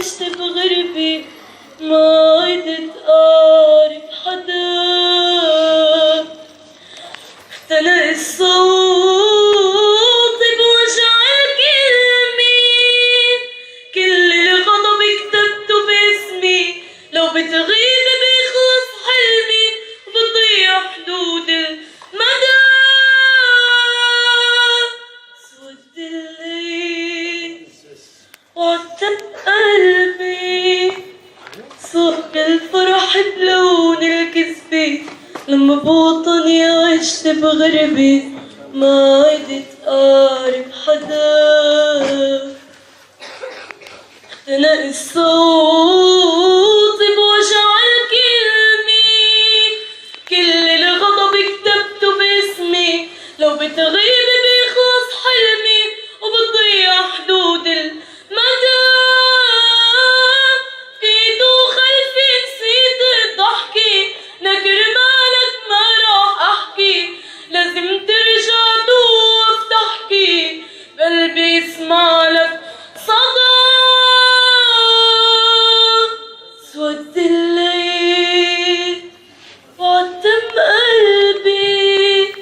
عشت بغربي ما عدت أعرف حدا، اختنق الصوت بوجع الكلمة، كل الغضب كتبته باسمي، لو بتغيب بيخلص حلمي وبتضيع حدود المدى. سود الليل وعتب قلبي، صوت الفرح بلون الكذبة، لما بوطني عشت بغربي ما عدت أعرف حدا، اختنق الصوت بوجع الكلمة، كل الغضب كتبته باسمي، لو بتغيب بيخلص حلمي وبتضيع حدود المدى. بقيت وخلفي نسيت الضحكة، نكر مالك ما راح أحكي، لازم ترجع توقف تحكي، بقلبي يسمع لك صدى. سود الليل وعتم قلبي،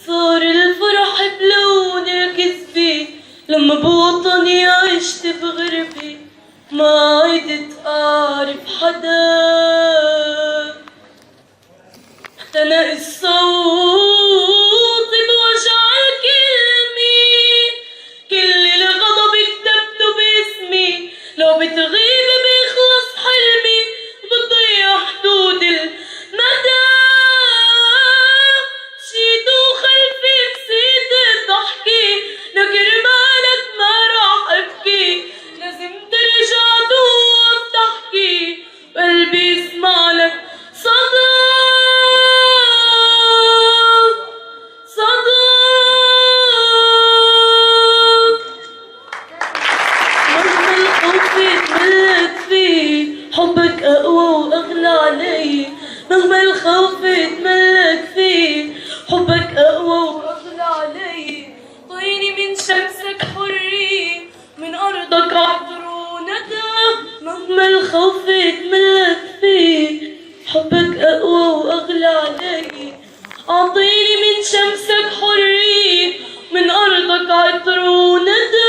صار الفرح بلون الكذبة، لما بوطني عشت بغربي ما عدت أعرف حدا، اختنق الصوت بوجع الكلمة، كل الغضب كتبته باسمي، لو بتغيب بيخلص حلمي وبتضيع حدود المدى. مشيت وخلفي نسيت الضحكة، نكر مالك ما راح أبكي، لازم ترجع توقف تحكي، قلبي يسمع لك صدى. صدى مهما الخوف يتملك فيه، حبك أقوى وأغلى علي، مهما الخوف يتملك فيه، حبك أقوى وأغلى علي، طيني من شمسك حرية، من أرضك عطر وندى، مهما الخوف يتملك فيه، حبك أقوى وأغلى علي، أعطيني من شمسك حرية، من أرضك عطر وندى.